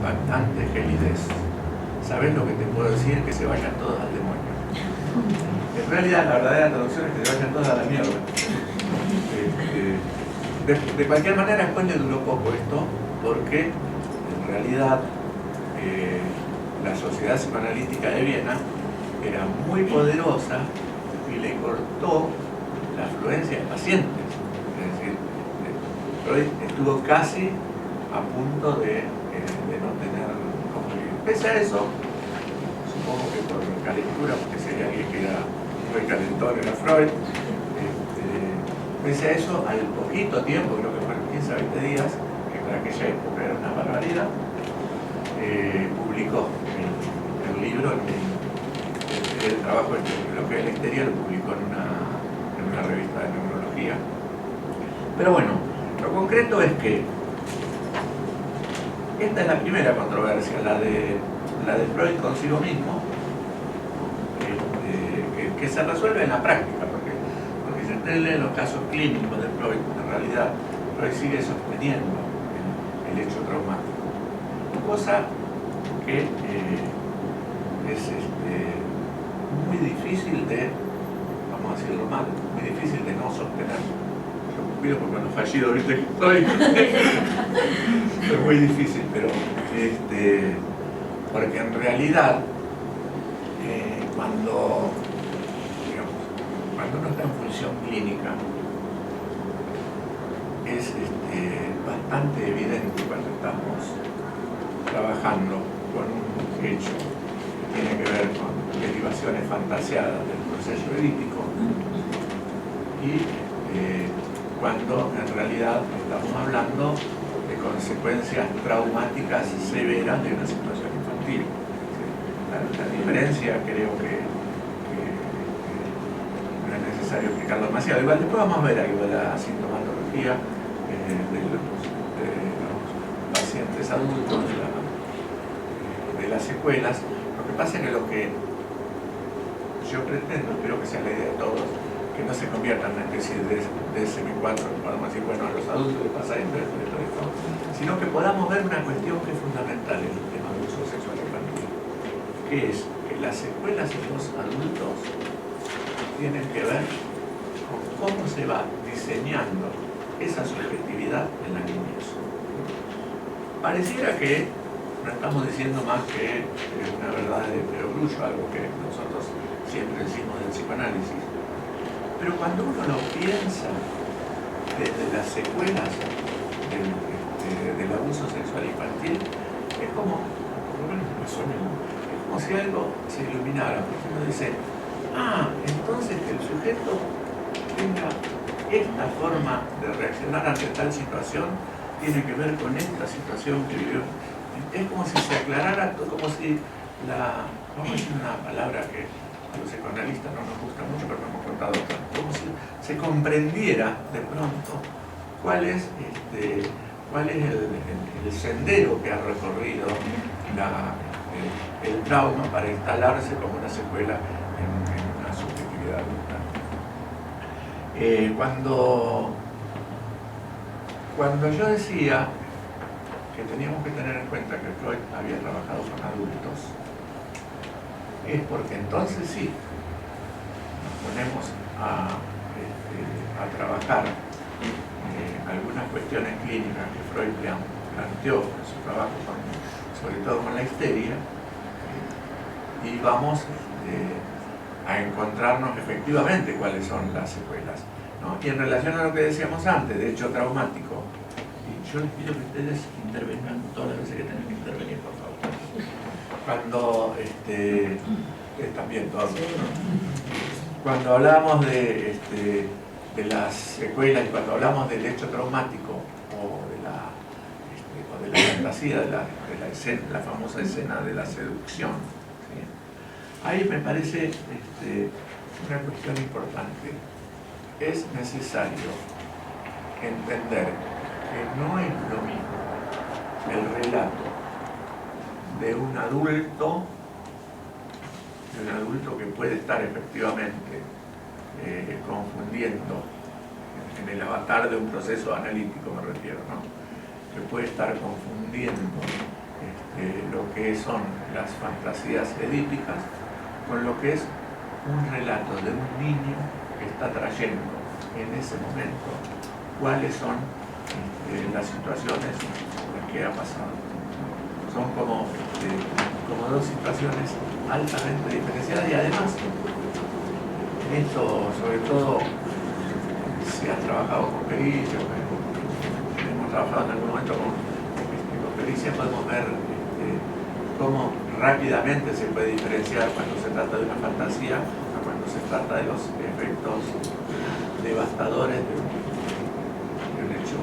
impactante gelidez. ¿Sabés lo que te puedo decir? Que se vayan todos al demonio. En realidad la verdadera traducción es que se vayan todos a la mierda. De cualquier manera después le duró poco esto, porque en realidad la Sociedad Psicoanalítica de Viena era muy poderosa y le cortó la afluencia de pacientes. Es decir, Freud estuvo casi a punto de no tener cómo vivir. Pese a eso, supongo que por calentura, porque si hay alguien que era muy calentón era Freud, pese a eso, al poquito tiempo, creo que fueron 15 a 20 días, que para aquella época era una barbaridad, publicó el libro, el trabajo de lo que es la histeria, lo publicó en una revista de neurología. Pero bueno, lo concreto es que esta es la primera controversia, la de Freud consigo mismo, que se resuelve en la práctica, porque si usted lee los casos clínicos de Freud, en realidad Freud sigue sosteniendo el hecho traumático, cosa que es muy difícil de, vamos a decirlo mal, muy difícil de no sostener. Yo pido porque no fallido ahorita que estoy. Es muy difícil, pero porque en realidad cuando uno está en función clínica es bastante evidente cuando estamos trabajando con un hecho que tiene que ver con derivaciones fantasiadas del proceso edípico y cuando en realidad estamos hablando de consecuencias traumáticas severas de una situación infantil. La diferencia creo que no es necesario explicarlo demasiado. Igual después vamos a ver algo de la sintomatología de los pacientes adultos, de las secuelas. Lo que pasa es que lo que yo pretendo, espero que sea la idea de todos, que no se convierta en una especie de SM4, podemos decir, bueno, a los adultos les pasa esto, sino que podamos ver una cuestión que es fundamental en el tema del uso sexual infantil, que es que las secuelas en los adultos tienen que ver con cómo se va diseñando esa subjetividad en la niñez. Pareciera que no estamos diciendo más que una verdad de perogrullo, algo que nosotros siempre decimos del psicoanálisis. Pero cuando uno lo piensa desde las secuelas del abuso sexual infantil, es como si algo se iluminara, porque uno dice, entonces que el sujeto tenga esta forma de reaccionar ante tal situación tiene que ver con esta situación que vivió. Es como si se aclarara, como si vamos a decir una palabra que a los psicoanalistas no nos gusta mucho, pero no hemos contado tanto, como si se comprendiera de pronto cuál es el sendero que ha recorrido el trauma para instalarse como una secuela en una subjetividad adulta. Cuando yo decía que teníamos que tener en cuenta que Freud había trabajado con adultos, es porque entonces sí nos ponemos a trabajar algunas cuestiones clínicas que Freud planteó en su trabajo, sobre todo con la histeria, y vamos a encontrarnos efectivamente cuáles son las secuelas, ¿no? Y en relación a lo que decíamos antes, de hecho traumático, y yo les pido que ustedes intervengan todas las veces que tengan que intervenir, por favor. Cuando también todos, cuando hablamos de las secuelas y cuando hablamos del hecho traumático o de la fantasía de la famosa escena de la seducción, ¿sí? Ahí me parece una cuestión importante. Es necesario entender que no es lo mismo el relato de un adulto que puede estar efectivamente confundiendo, en el avatar de un proceso analítico me refiero, ¿no? Que puede estar confundiendo lo que son las fantasías edípicas con lo que es un relato de un niño que está trayendo en ese momento cuáles son las situaciones por las que ha pasado. Son como dos situaciones altamente diferenciadas y además en esto sobre todo se ha trabajado con pericia, hemos trabajado en algún momento con pericia, podemos ver cómo rápidamente se puede diferenciar cuando se trata de una fantasía a cuando se trata de los efectos devastadores de un hecho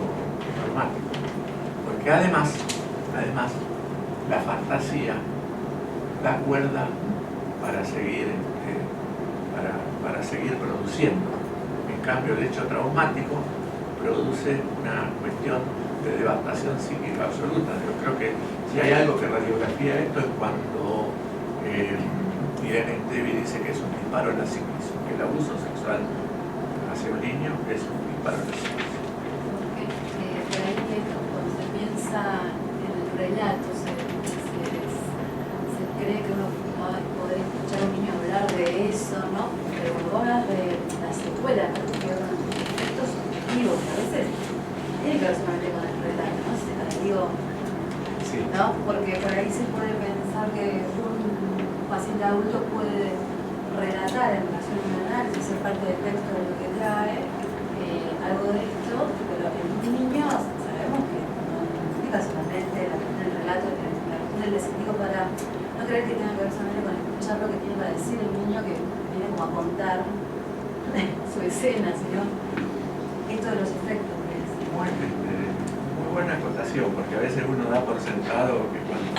traumático. Porque además la fantasía da cuerda para seguir produciendo. En cambio, el hecho traumático produce una cuestión de devastación psíquica absoluta. Yo creo que si hay algo que radiografía esto es cuando Irene Tevi dice que es un disparo en la psiquis, que el abuso sexual hacia un niño es un disparo en la psiquis. Por ahí cuando se piensa en el relato se cree que uno va a poder escuchar a un niño hablar de eso, ¿no? Pero cuando hablas de la secuela, ¿no? Que son efectos positivos, a veces tiene que ver solamente con el relato, ¿no? Digo, sí. ¿no? Porque por ahí se puede pensar que un paciente adulto puede relatar en relación a un análisis, ser parte del texto de lo que trae, algo de esto, pero en un niño sabemos que no implica solamente la cuestión del relato, la cuestión del descriptivo para no creer que tenga que ver solamente con escuchar lo que tiene para decir el niño que viene como a contar su escena, sino esto de los efectos. Muy buena acotación, porque a veces uno da por sentado que cuando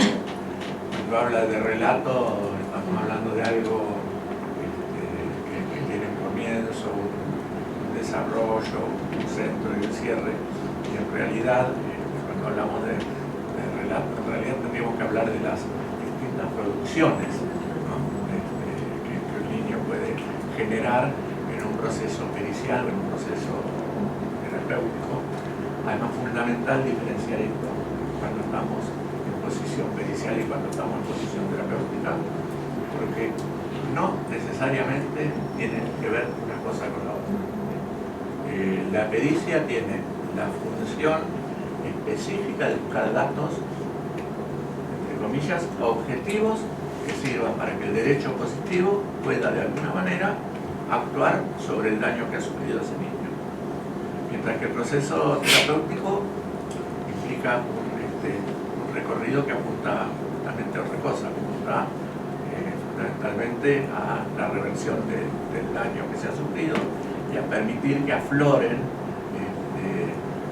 habla de relato estamos hablando de algo que tiene un comienzo, un desarrollo, un centro y un cierre, y en realidad cuando hablamos de relato, en realidad tendríamos que hablar de las distintas producciones, ¿no? que el niño puede generar en un proceso pericial o en un proceso terapéutico. Además, fundamental diferenciar esto cuando estamos en posición pericial y cuando estamos en posición terapéutica, porque no necesariamente tienen que ver una cosa con la otra. La pericia tiene la función específica de buscar datos, entre comillas, objetivos que sirvan para que el derecho positivo pueda de alguna manera actuar sobre el daño que ha sufrido ese niño. Mientras que el proceso terapéutico implica un recorrido que apunta justamente a otra cosa, que apunta fundamentalmente a la reversión del daño que se ha sufrido y a permitir que afloren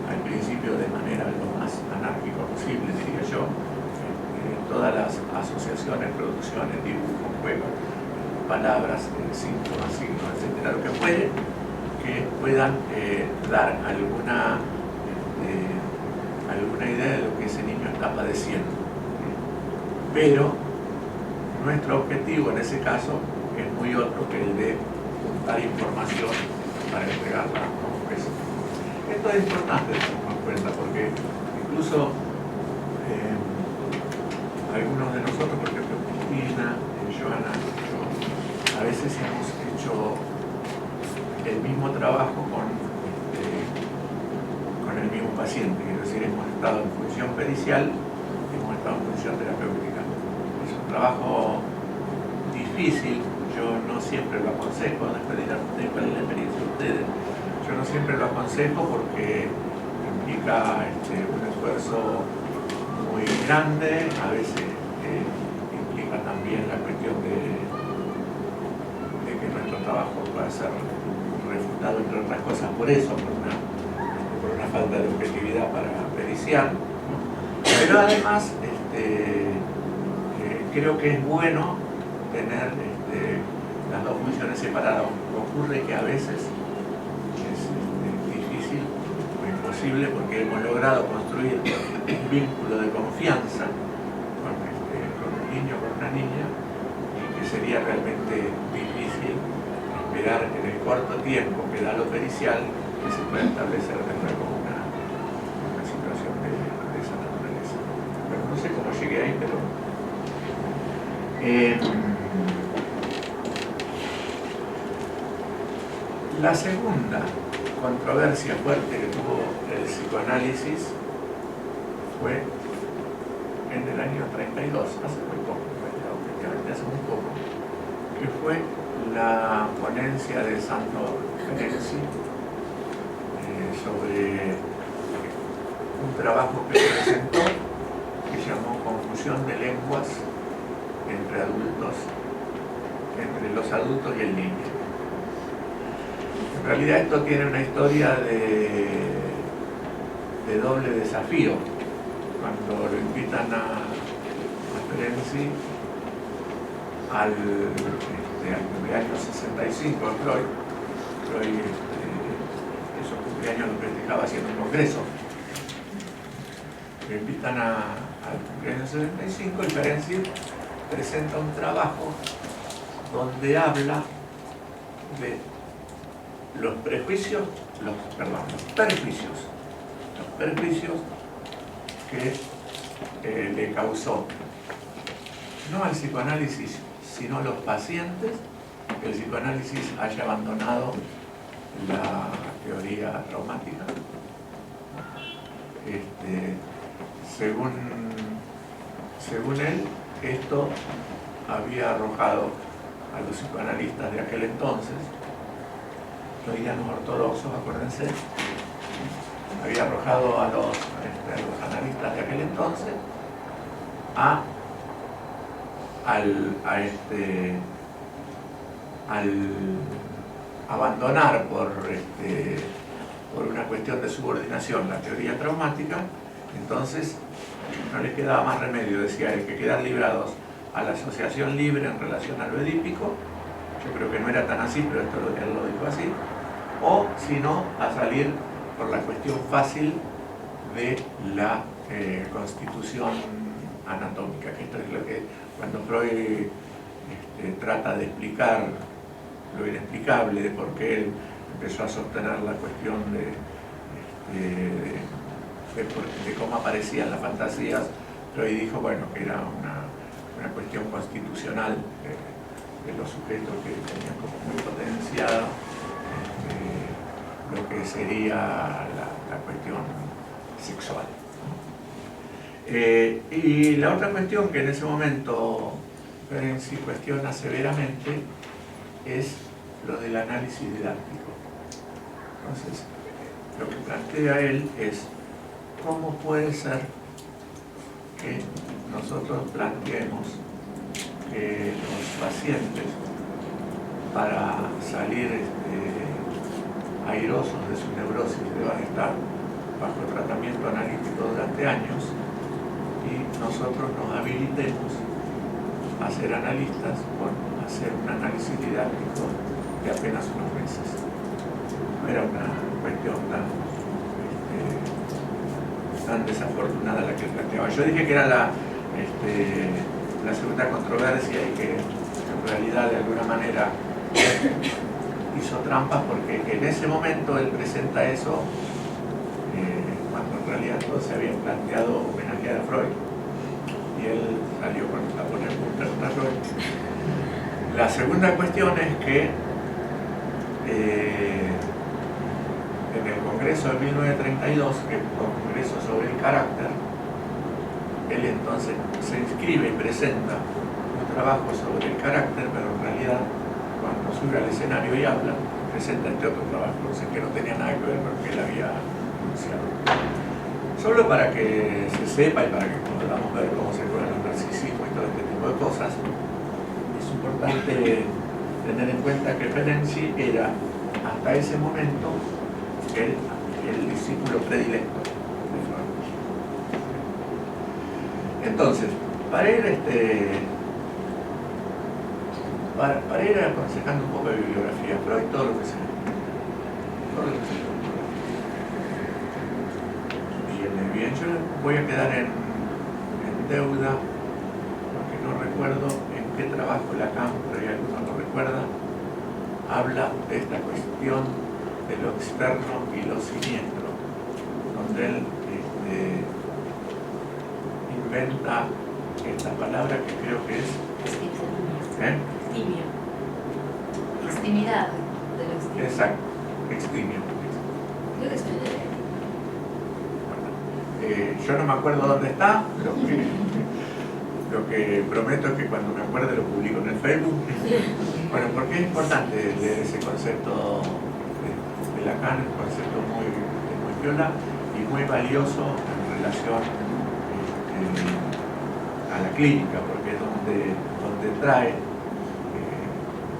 al principio de manera lo más anárquica posible, diría yo, todas las asociaciones, producciones, dibujos, juegos, palabras, síntomas, signos, etcétera, lo que puede que puedan dar alguna idea de lo que ese niño está padeciendo. Pero nuestro objetivo en ese caso es muy otro que el de juntar información para entregarla a un juez. Esto es importante tenerlo en cuenta porque incluso algunos de nosotros, por ejemplo Cristina, Joana, yo, a veces hemos hecho el mismo trabajo con el mismo paciente, quiero decir, hemos estado en función pericial y hemos estado en función terapéutica. Es un trabajo difícil, yo no siempre lo aconsejo, después dirán ustedes cuál es la experiencia de ustedes, yo no siempre lo aconsejo porque implica un esfuerzo muy grande, a veces implica también la cuestión de que nuestro trabajo pueda ser refutado, entre otras cosas, por eso, por una falta de objetividad para periciar, ¿no? Pero además creo que es bueno tener las dos funciones separadas. Ocurre que a veces es difícil o imposible porque hemos logrado construir un vínculo de confianza con un niño o con una niña y que sería realmente difícil esperar en el corto tiempo que da lo pericial que se pueda establecer de nuevo una situación de esa naturaleza. Pero no sé cómo llegué ahí, pero... la segunda controversia fuerte que tuvo el psicoanálisis fue en el año 32, hace muy poco, efectivamente hace muy poco, que fue la ponencia de Santo Ferenczi sobre un trabajo que presentó que llamó Confusión de lenguas entre los adultos y el niño. En realidad esto tiene una historia de doble desafío. Cuando lo invitan a Ferenczi al cumpleaños 65 de Freud esos cumpleaños los festejaba haciendo un congreso. Lo invitan al cumpleaños 65 y Ferenczi presenta un trabajo donde habla de los prejuicios que le causó no al psicoanálisis sino a los pacientes que el psicoanálisis haya abandonado la teoría traumática. Según él, esto había arrojado a los psicoanalistas de aquel entonces, freudianos ortodoxos, acuérdense, había arrojado a los analistas de aquel entonces al abandonar por una cuestión de subordinación la teoría traumática. Entonces no les quedaba más remedio, decía él, que quedar librados a la asociación libre en relación a lo edípico. Yo creo que no era tan así, pero él lo dijo así, o si no, a salir por la cuestión fácil de la constitución anatómica, que esto es lo que cuando Freud trata de explicar lo inexplicable, de por qué él empezó a sostener la cuestión de cómo aparecían las fantasías, Freud dijo, bueno, que era una cuestión constitucional de los sujetos que tenían como muy potenciado lo que sería la cuestión sexual. Y la otra cuestión que en ese momento Ferenczi cuestiona severamente es lo del análisis didáctico. Entonces, lo que plantea él es cómo puede ser que nosotros planteemos que los pacientes, para salir airosos de su neurosis, deban estar bajo tratamiento analítico durante años y nosotros nos habilitemos a ser analistas con hacer un análisis didáctico de apenas unos meses. No era una cuestión tan desafortunada la que planteaba. Yo dije que era la segunda controversia y que en realidad de alguna manera hizo trampas, porque en ese momento él presenta eso cuando en realidad todos se habían planteado homenajear a Freud y él salió con la poner punta contra Freud. La segunda cuestión es que en el Congreso de 1932, que fue un congreso sobre el carácter, él entonces se inscribe y presenta un trabajo sobre el carácter, pero en realidad cuando sube al escenario y habla, presenta este otro trabajo, que no tenía nada que ver con lo que él había anunciado. Solo para que se sepa y para que podamos ver cómo se juega el narcisismo y todo este tipo de cosas, es importante tener en cuenta que Ferenczi era hasta ese momento el discípulo predilecto de Freud. Entonces, para ir aconsejando un poco de bibliografía, Freud, todo lo que se viene bien. Yo voy a quedar en deuda, porque no recuerdo en qué trabajo Lacan, pero ya alguno lo recuerda, habla de esta cuestión de lo externo y lo siniestro, donde él inventa esta palabra que creo que es extimio. Extimidad de lo extimio. Exacto, extimio. Creo que es yo no me acuerdo dónde está, lo que prometo es que cuando me acuerde lo publico en el Facebook. Bueno, porque es importante leer ese concepto de Lacan, un concepto muy piola y muy valioso en relación a la clínica, porque es donde trae,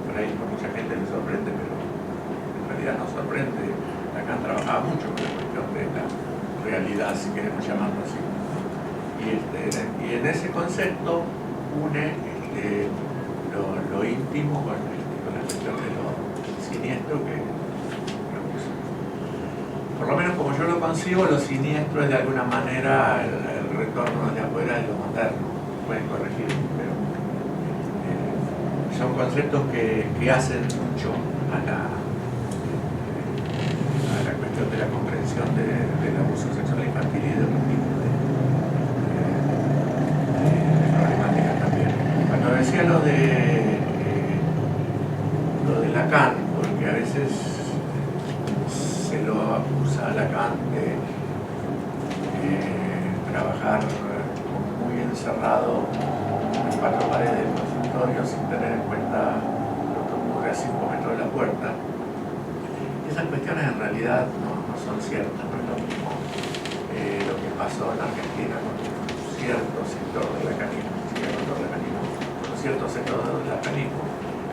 por ahí a mucha gente le sorprende, pero en realidad no sorprende. Lacan trabajaba mucho con la cuestión de la realidad, si queremos llamarlo así. Y en ese concepto une lo íntimo con la cuestión de lo siniestro, que digamos, por lo menos como yo lo concibo, lo siniestro es de alguna manera el retorno de afuera de lo moderno. Pueden corregir, pero son conceptos que hacen mucho a la cuestión de la comprensión del abuso sexual infantil y de otros tipos de problemáticas también. Cuando decía lo de Lacan, porque a veces se lo acusa a Lacan de trabajar muy encerrado en 4 paredes del consultorio sin tener en cuenta lo que ocurre a 5 metros de la puerta. Esas cuestiones en realidad no son ciertas, no es lo mismo lo que pasó en Argentina con cierto sector del lacanismo, con cierto sector del lacanismo,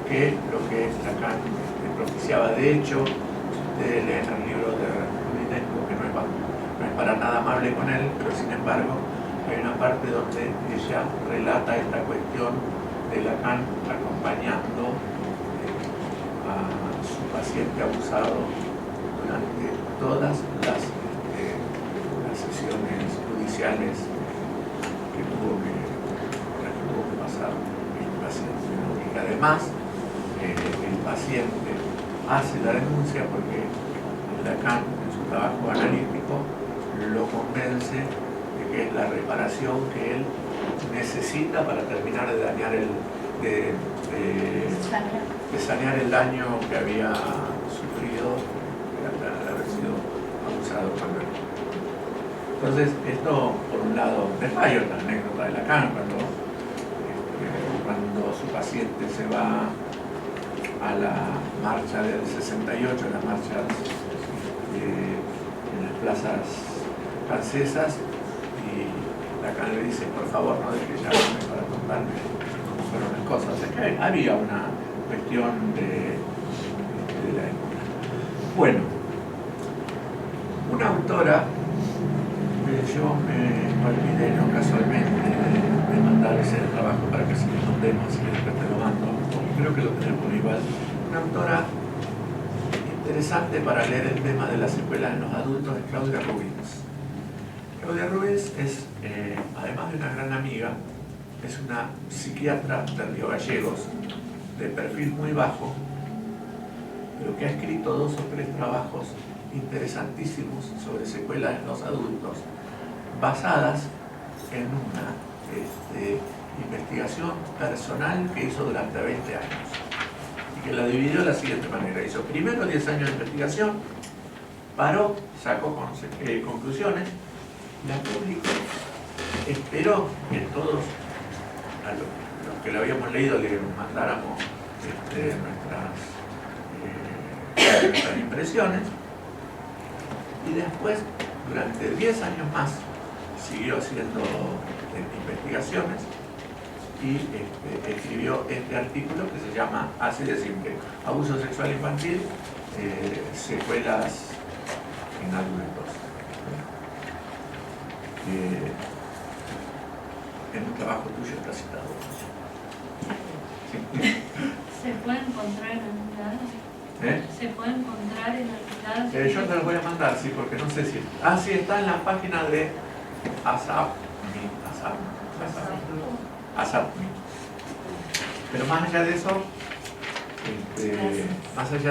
que lo que Lacan propiciaba. De hecho, ustedes leen el libro de Rudinesco, que no es para nada amable con él, pero sin embargo hay una parte donde ella relata esta cuestión de Lacan acompañando a su paciente abusado durante todas las sesiones judiciales que tuvo que pasar el paciente, ¿no? Y que además el paciente hace la denuncia porque Lacan, en su trabajo analítico, lo convence de que es la reparación que él necesita para terminar de dañar de sanear el daño que había sufrido al haber sido abusado por él. Entonces, esto por un lado, después hay otra anécdota de Lacan, cuando su paciente se va a la marcha del 68, las marchas en las plazas francesas, y Lacan le dice, por favor, no deje llamarme para contarme cómo fueron las cosas. Es que había una cuestión de la época. Bueno, una autora que yo me olvidé, no casualmente, de mandarles el trabajo para que se lo mandemos, así que después te lo mando, creo que lo tenemos igual. Una autora interesante para leer el tema de las secuelas en los adultos es Claudia Rubins. Claudia Rubins es, además de una gran amiga, es una psiquiatra de Río Gallegos, de perfil muy bajo, pero que ha escrito 2 o 3 trabajos interesantísimos sobre secuelas en los adultos, basadas en una investigación personal que hizo durante 20 años y que la dividió de la siguiente manera. Hizo primero 10 años de investigación, paró, sacó conclusiones, las publicó, esperó que todos a los que lo habíamos leído le mandáramos nuestras impresiones, y después durante 10 años más siguió haciendo investigaciones y escribió este artículo que se llama, así de simple, Abuso sexual infantil, secuelas en adultos. En un trabajo tuyo está citado. Sí. ¿Se puede encontrar en algún lado? ¿Se puede encontrar en algún lado? Yo te lo voy a mandar, sí, porque no sé si... sí, está en la página de ASAPMI. Pero más allá de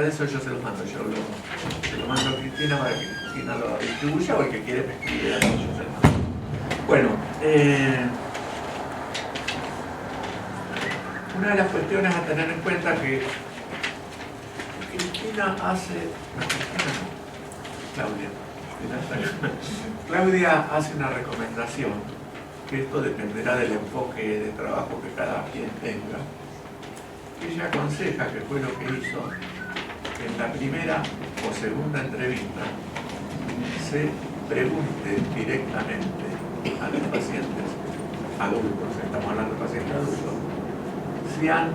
eso, yo se lo mando. Se lo mando a Cristina para que Cristina lo distribuya, o el que quiere me escribe, yo se lo mando. Bueno, una de las cuestiones a tener en cuenta que Cristina hace... Claudia hace una recomendación, que esto dependerá del enfoque de trabajo que cada quien tenga. Ella aconseja, que fue lo que hizo, que en la primera o segunda entrevista se pregunte directamente a los pacientes adultos, estamos hablando de pacientes adultos, si han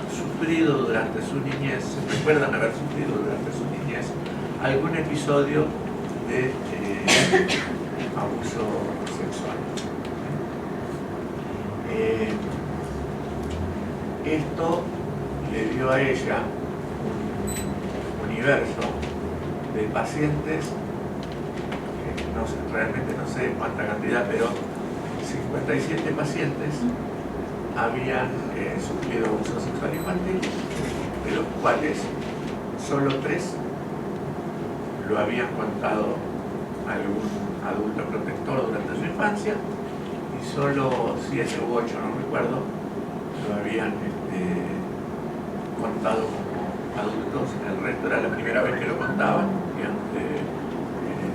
sufrido durante su niñez, se recuerdan haber sufrido durante su niñez algún episodio de abuso sexual. Esto le dio a ella un universo de pacientes, no sé, realmente no sé cuánta cantidad, pero 57 pacientes habían sufrido abuso sexual infantil, de los cuales solo 3 lo habían contado algún adulto protector durante su infancia, y solo 7 u 8, no recuerdo, lo habían contado como adultos. El resto era la primera vez que lo contaban, y ante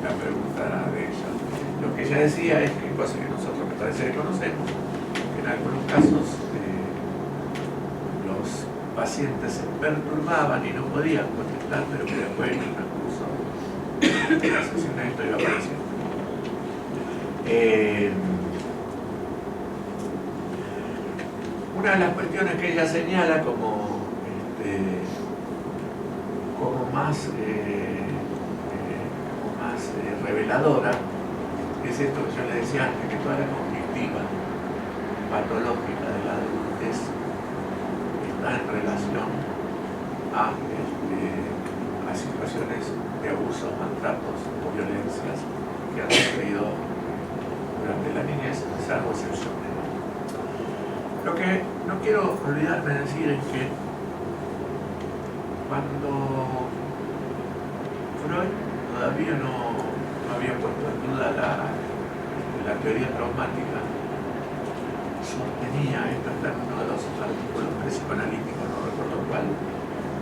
la pregunta de ella. Lo que ella decía es que, cosa que nosotros me parece que conocemos, que en algunos casos los pacientes se perturbaban y no podían contestar, pero que después en el transcurso de la sesión esto iba apareciendo. Una de las cuestiones que ella señala como más reveladora es esto que yo le decía antes, que toda la conflictiva patológica de la adultez está en relación a situaciones de abusos, maltratos o violencias que han sufrido durante la niñez, salvo excepciones. Lo que no quiero olvidarme de decir es que cuando Freud todavía no había puesto en duda la teoría traumática, sostenía, esto está en uno de los artículos psicoanalíticos, no recuerdo cuál,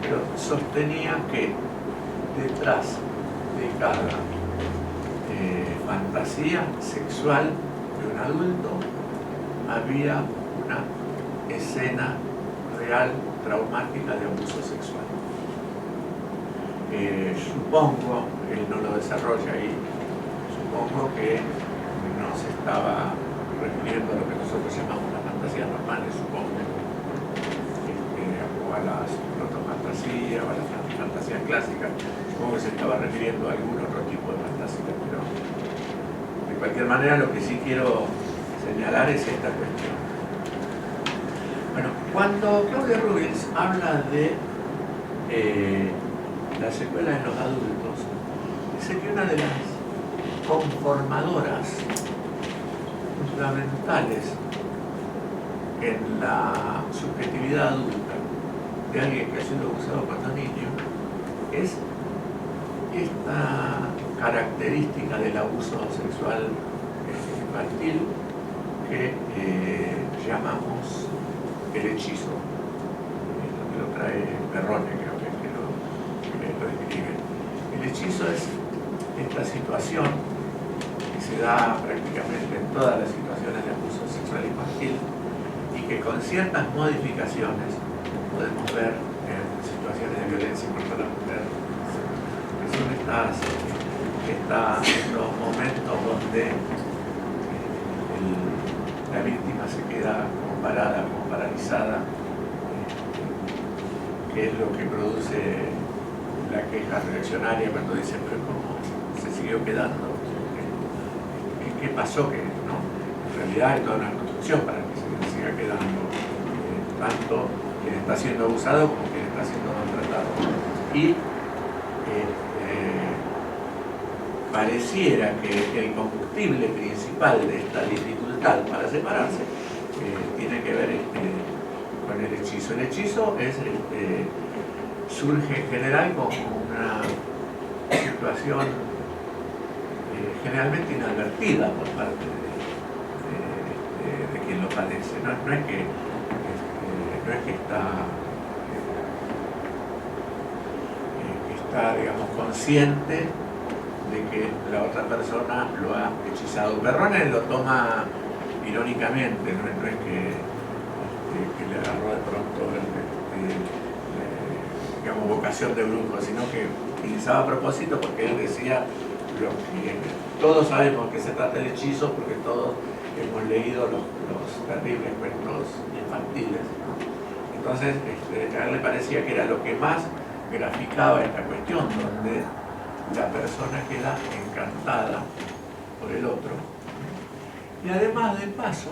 pero sostenía que detrás de cada fantasía sexual de un adulto había una escena real traumática de abuso sexual. Supongo, él no lo desarrolla ahí, supongo que no se estaba refiriendo a lo que nosotros llamamos las fantasías normales, supongo, o a las protofantasías, o a las fantasías clásicas. Supongo que se estaba refiriendo a algún otro tipo de fantasía, pero de cualquier manera lo que sí quiero señalar es esta cuestión. Bueno, cuando Claudia Rubens habla de la secuela en los adultos, dice que una de las conformadoras fundamentales en la subjetividad adulta de alguien que ha sido abusado cuando niño es esta característica del abuso sexual infantil que llamamos el hechizo. Esto que lo trae Perrone, creo que lo describe. El hechizo es esta situación que se da prácticamente en todas las situaciones de abuso sexual infantil y que con ciertas modificaciones podemos ver en situaciones de violencia contra la mujer, que son estos momentos donde la víctima se queda como parada, como paralizada, que es lo que produce la queja reaccionaria cuando dice, pero ¿cómo se siguió quedando? ¿Qué pasó? Que no, en realidad hay toda una construcción para que se siga quedando, tanto quien está siendo abusado como quien está siendo maltratado. Y pareciera que el combustible principal de esta dificultad para separarse tiene que ver con el hechizo. El hechizo es, surge en general como una situación generalmente inadvertida por parte de quien lo padece. No es que que está, digamos, consciente de que la otra persona lo ha hechizado. Berrones lo toma irónicamente, no es que le agarró de pronto digamos, vocación de brujo, sino que utilizaba a propósito porque él decía lo que todos sabemos que se trata del hechizo, porque todos hemos leído los terribles cuentos infantiles, ¿no? Entonces a él le parecía que era lo que más graficaba esta cuestión, donde la persona queda encantada por el otro, y además de paso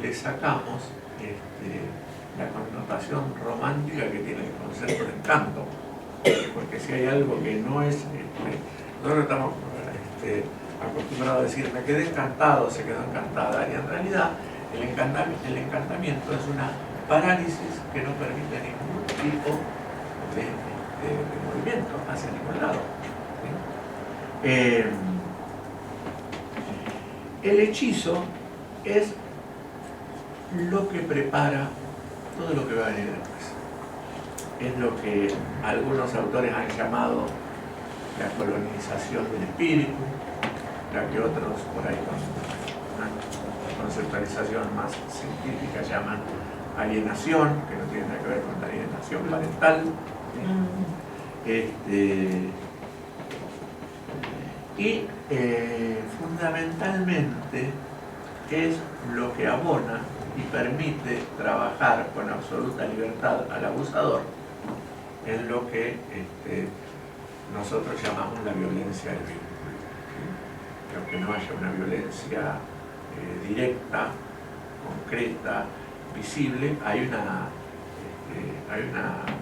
le sacamos la connotación romántica que tiene el concepto de encanto, porque si hay algo que no es, nosotros estamos acostumbrados a decir me quedé encantado, se quedó encantada, y en realidad el encantamiento es una parálisis que no permite ningún tipo de movimiento hacia ningún lado, ¿sí? El hechizo es lo que prepara todo lo que va a venir después. Es lo que algunos autores han llamado la colonización del espíritu, la que otros por ahí con una conceptualización más científica llaman alienación, que no tiene nada que ver con la alienación parental. Y fundamentalmente es lo que abona y permite trabajar con absoluta libertad al abusador en lo que nosotros llamamos la violencia del vínculo. Aunque no haya una violencia directa, concreta, visible, hay una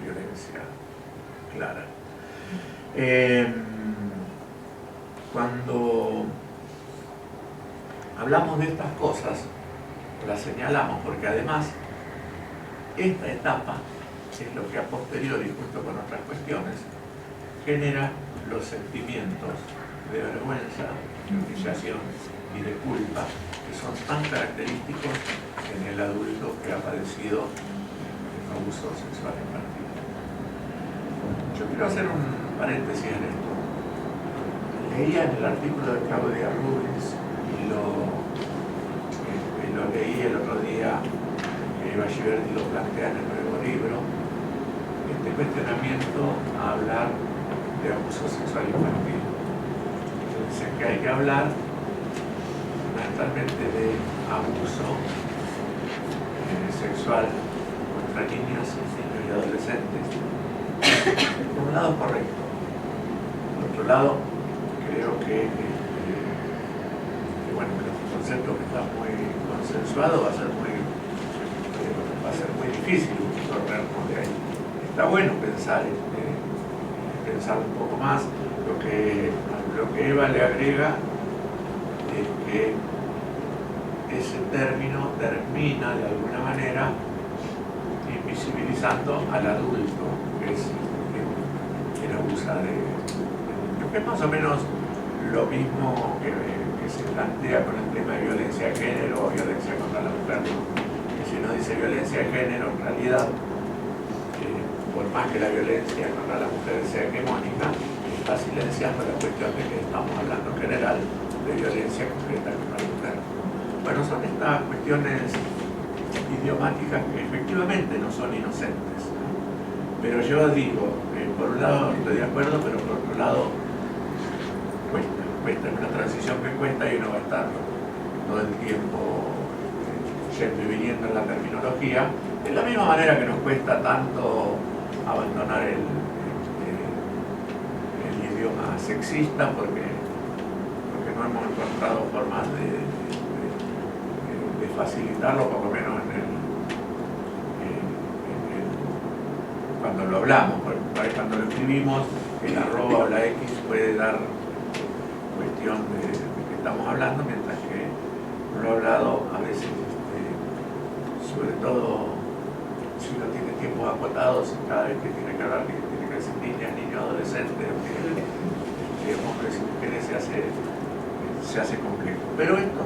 violencia clara. Cuando hablamos de estas cosas, las señalamos porque además esta etapa es lo que a posteriori, junto con otras cuestiones, genera los sentimientos de vergüenza, de humillación y de culpa que son tan característicos en el adulto que ha padecido abuso sexual infantil. Yo quiero hacer un paréntesis en esto. Leía en el artículo de Claudia Rubens y lo leí el otro día, que Eva Giverdi lo plantea en el nuevo libro, este cuestionamiento a hablar de abuso sexual infantil. Dice que hay que hablar fundamentalmente de abuso sexual contra niñas, niños y adolescentes. Por un lado es correcto, por otro lado creo que bueno, que el concepto que está muy consensuado va a ser muy difícil corrernos de ahí. Está bueno pensar un poco más. Lo que Eva le agrega es que ese término termina de alguna manera invisibilizando al adulto, que es quien abusa de lo que es más o menos lo mismo que se plantea con el tema de violencia de género o violencia contra la mujer, que si uno dice violencia de género, en realidad, por más que la violencia contra la mujer sea hegemónica, está silenciando la cuestión de que estamos hablando en general de violencia concreta contra la mujer. Bueno, son estas cuestiones idiomáticas que efectivamente no son inocentes, ¿no? Pero yo digo, por un lado estoy de acuerdo, pero por otro lado cuesta, es una transición que cuesta y uno va a estar todo el tiempo yendo y viniendo en la terminología, de la misma manera que nos cuesta tanto abandonar el idioma sexista porque no hemos encontrado formas de facilitarlo, por lo menos cuando lo hablamos, cuando lo escribimos, el arroba o la X puede dar cuestión de que estamos hablando, mientras que lo hablado a veces, sobre todo si uno tiene tiempos acotados, cada vez que tiene que hablar, tiene que decir niñas, niños, adolescentes, hombres y mujeres, se hace complejo. Pero esto